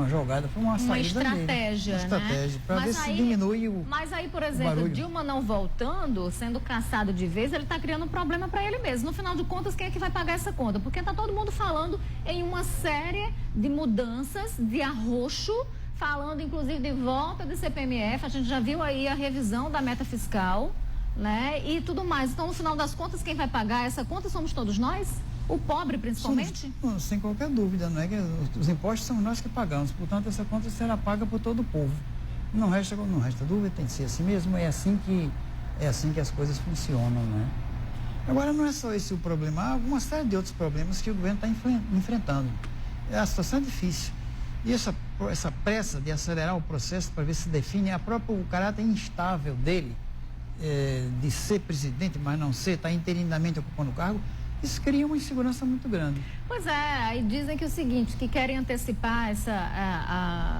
jogada, foi uma saída estratégia, dele. Uma estratégia, para ver se diminui o Mas aí, por exemplo, barulho. Dilma não voltando, sendo caçado de vez, ele está criando um problema para ele mesmo. No final de contas, quem é que vai pagar essa conta? Porque está todo mundo falando em uma série de mudanças, de arroxo, falando inclusive de volta do CPMF, a gente já viu aí a revisão da meta fiscal, né, e tudo mais. Então, no final das contas, quem vai pagar essa conta somos todos nós? O pobre, principalmente? Sem qualquer dúvida, não é? Que os impostos são nós que pagamos, portanto, essa conta será paga por todo o povo. Não resta dúvida, tem que ser assim mesmo, é assim que as coisas funcionam, não é? Agora, não é só esse o problema, há uma série de outros problemas que o governo está enfrentando. A situação é difícil. E essa pressa de acelerar o processo para ver se define o caráter instável dele, de ser presidente, mas não ser, está interinamente ocupando o cargo, isso cria uma insegurança muito grande. Pois é, aí dizem que é o seguinte, que querem antecipar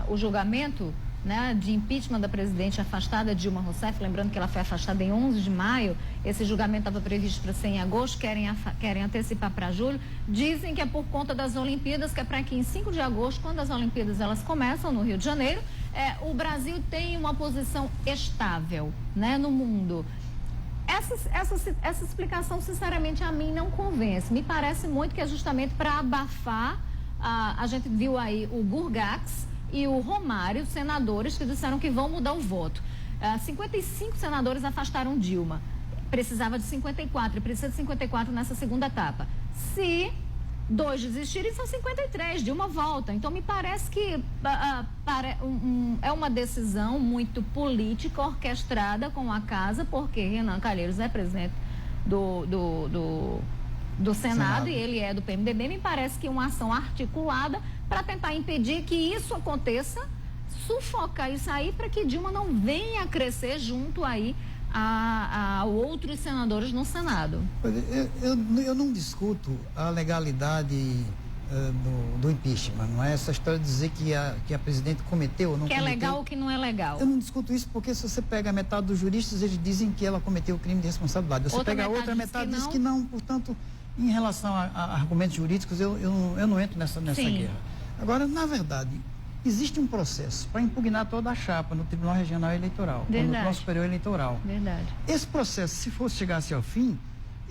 o julgamento, né, de impeachment da presidente afastada Dilma Rousseff, lembrando que ela foi afastada em 11 de maio, esse julgamento estava previsto para ser em agosto, querem antecipar para julho, dizem que é por conta das Olimpíadas, que é para que em 5 de agosto, quando as Olimpíadas elas começam no Rio de Janeiro, o Brasil tem uma posição estável, né, no mundo. Essa explicação, sinceramente, a mim não convence. Me parece muito que é justamente para abafar. A gente viu aí o Gurgax e o Romário, senadores que disseram que vão mudar o voto. 55 senadores afastaram Dilma. Precisava de 54 e precisa de 54 nessa segunda etapa. Se 2 desistirem, são 53, Dilma volta. Então, me parece que é uma decisão muito política, orquestrada com a casa, porque Renan Calheiros é presidente do Senado e ele é do PMDB. Me parece que é uma ação articulada para tentar impedir que isso aconteça, sufocar isso aí para que Dilma não venha a crescer junto aí a outros senadores no Senado. Eu não discuto a legalidade do impeachment, não é essa história de dizer que a presidente cometeu ou não cometeu. Que é legal ou que não é legal. Eu não discuto isso porque se você pega a metade dos juristas, eles dizem que ela cometeu o crime de responsabilidade. Você pega a outra metade diz que não, portanto, em relação a argumentos jurídicos, eu não entro nessa guerra. Agora, na verdade, existe um processo para impugnar toda a chapa no Tribunal Regional Eleitoral, ou no Tribunal Superior Eleitoral. Verdade. Esse processo, se chegasse ao fim,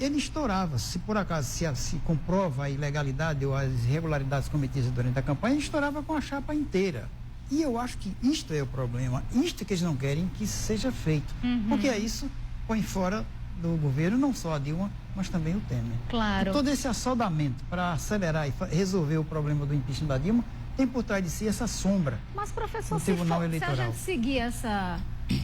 ele estourava. Se por acaso se comprova a ilegalidade ou as irregularidades cometidas durante a campanha, ele estourava com a chapa inteira. E eu acho que isto é o problema, isto que eles não querem que seja feito. Porque isso põe fora do governo não só a Dilma, mas também o Temer. Claro. E todo esse assoldamento para acelerar e resolver o problema do impeachment da Dilma tem por trás de si essa sombra. Mas, professor, se a gente seguir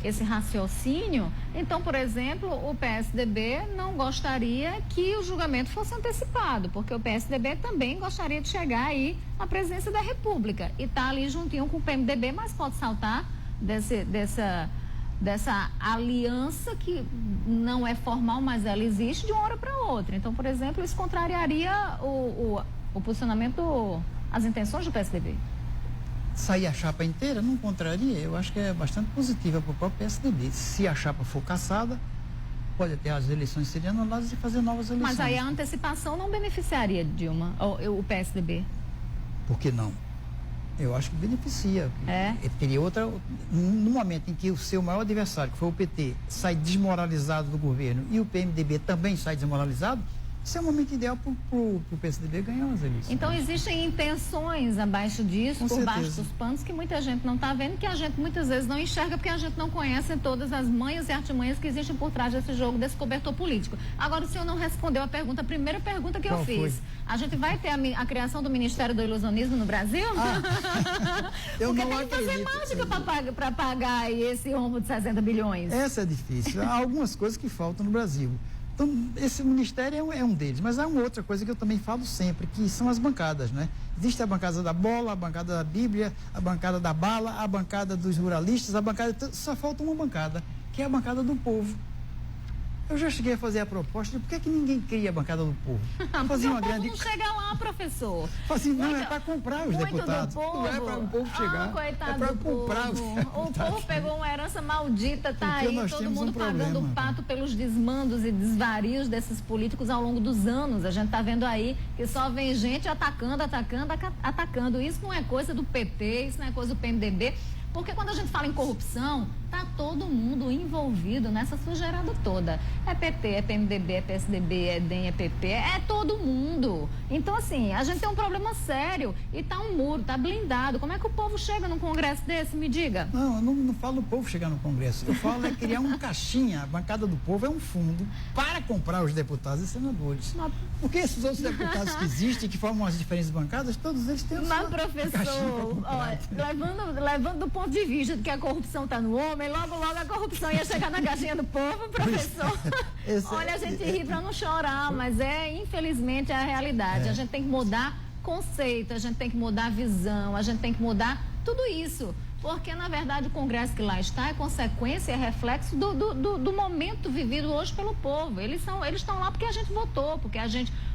esse raciocínio, então, por exemplo, o PSDB não gostaria que o julgamento fosse antecipado, porque o PSDB também gostaria de chegar aí à presidência da República e está ali juntinho com o PMDB, mas pode saltar dessa aliança que não é formal, mas ela existe de uma hora para outra. Então, por exemplo, isso contrariaria o posicionamento, as intenções do PSDB. Sair a chapa inteira não contraria, eu acho que é bastante positiva para o próprio PSDB. Se a chapa for cassada, pode até as eleições serem anuladas e fazer novas eleições. Mas aí a antecipação não beneficiaria Dilma, o PSDB? Por que não? Eu acho que beneficia. Teria outra. No momento em que o seu maior adversário, que foi o PT, sai desmoralizado do governo e o PMDB também sai desmoralizado, esse é o momento ideal para o PSDB ganhar as eleições. Então existem intenções abaixo disso, por baixo dos panos, que muita gente não está vendo, que a gente muitas vezes não enxerga, porque a gente não conhece todas as manhas e artimanhas que existem por trás desse jogo, desse cobertor político. Agora, o senhor não respondeu a primeira pergunta que eu fiz. A gente vai ter a criação do Ministério do Ilusionismo no Brasil? Eu porque não tem que fazer mágica para pagar aí esse rombo de 60 bilhões. Essa é difícil. Há algumas coisas que faltam no Brasil. Então, esse ministério é um deles, mas há uma outra coisa que eu também falo sempre, que são as bancadas, né? Existe a bancada da bola, a bancada da Bíblia, a bancada da bala, a bancada dos ruralistas, só falta uma bancada, que é a bancada do povo. Eu já cheguei a fazer a proposta de por que ninguém cria a bancada do povo? Fazer uma grande... não chega lá, professor. Assim, não, é para comprar os deputados. Não é para o povo chegar. Coitado é para comprar os deputados. O povo pegou uma herança maldita, tá aí, todo mundo pagando o pato pelos desmandos e desvarios desses políticos ao longo dos anos. A gente tá vendo aí que só vem gente atacando. Isso não é coisa do PT, isso não é coisa do PMDB. Porque quando a gente fala em corrupção, tá todo mundo envolvido nessa sujeirada toda. É PT, é PMDB, é PSDB, é DEM, é PP, é todo mundo. Então, assim, a gente tem um problema sério e tá um muro, tá blindado. Como é que o povo chega num congresso desse? Me diga. Não, eu não falo do povo chegar no congresso. Eu falo é criar uma caixinha. A bancada do povo é um fundo para comprar os deputados e senadores. Porque esses outros deputados que existem, que formam as diferentes bancadas, todos eles têm Mas, professor, olha, levando do ponto de vista de que a corrupção está no homem, logo a corrupção ia chegar na caixinha do povo, professor. Olha, a gente ri para não chorar, mas infelizmente, é a realidade. A gente tem que mudar conceito, a gente tem que mudar visão, a gente tem que mudar tudo isso. Porque, na verdade, o Congresso que lá está é consequência, é reflexo do momento vivido hoje pelo povo. Eles estão lá porque a gente votou,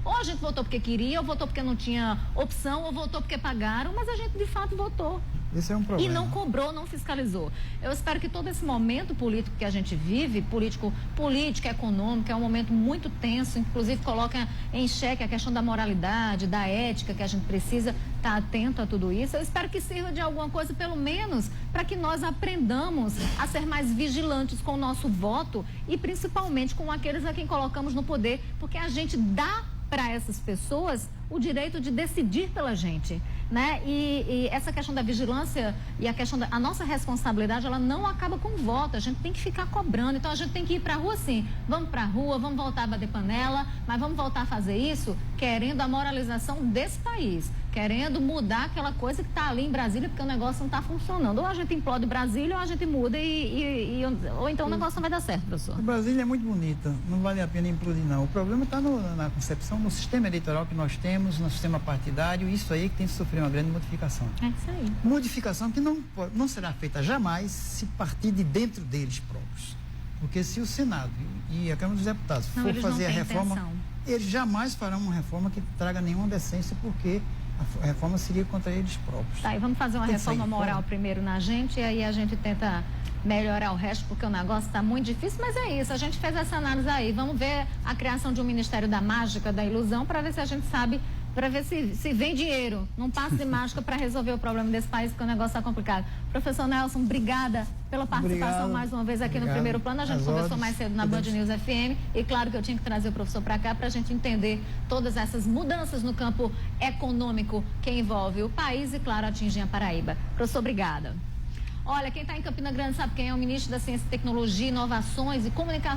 ou a gente votou porque queria, ou votou porque não tinha opção, ou votou porque pagaram, mas a gente, de fato, votou. Esse é um problema. E não cobrou, não fiscalizou. Eu espero que todo esse momento político que a gente vive, político, econômico, é um momento muito tenso, inclusive coloca em xeque a questão da moralidade, da ética, que a gente precisa estar atento a tudo isso. Eu espero que sirva de alguma coisa, pelo menos, para que nós aprendamos a ser mais vigilantes com o nosso voto e principalmente com aqueles a quem colocamos no poder, porque a gente dá para essas pessoas o direito de decidir pela gente, né? E essa questão da vigilância e a questão a nossa responsabilidade, ela não acaba com o voto, a gente tem que ficar cobrando, então a gente tem que ir para a rua sim, vamos para a rua, vamos voltar a bater panela, mas vamos voltar a fazer isso querendo a moralização desse país, querendo mudar aquela coisa que está ali em Brasília, porque o negócio não está funcionando, ou a gente implode Brasília ou a gente muda ou então o negócio não vai dar certo, professor. Brasília é muito bonita, não vale a pena implodir não, o problema está na concepção, no sistema eleitoral que nós temos, no sistema partidário, isso aí que tem que sofrer uma grande modificação. É isso aí. Modificação que não será feita jamais se partir de dentro deles próprios. Porque se o Senado e a Câmara dos Deputados for fazer a reforma, eles jamais farão uma reforma que traga nenhuma decência, porque a reforma seria contra eles próprios. Tá, e vamos fazer uma reforma moral primeiro na gente, e aí a gente tenta melhorar o resto, porque o negócio está muito difícil, mas é isso, a gente fez essa análise aí, vamos ver a criação de um Ministério da Mágica, da Ilusão, para ver se a gente sabe, para ver se vem dinheiro, não passe de mágica para resolver o problema desse país, porque o negócio está complicado. Professor Nelson, obrigada pela participação mais uma vez aqui no Primeiro Plano, a gente conversou mais cedo na Band News FM, e claro que eu tinha que trazer o professor para cá para a gente entender todas essas mudanças no campo econômico que envolve o país e, claro, atingem a Paraíba. Professor, obrigada. Olha, quem está em Campina Grande sabe quem é o ministro da Ciência, Tecnologia, Inovações e Comunicações.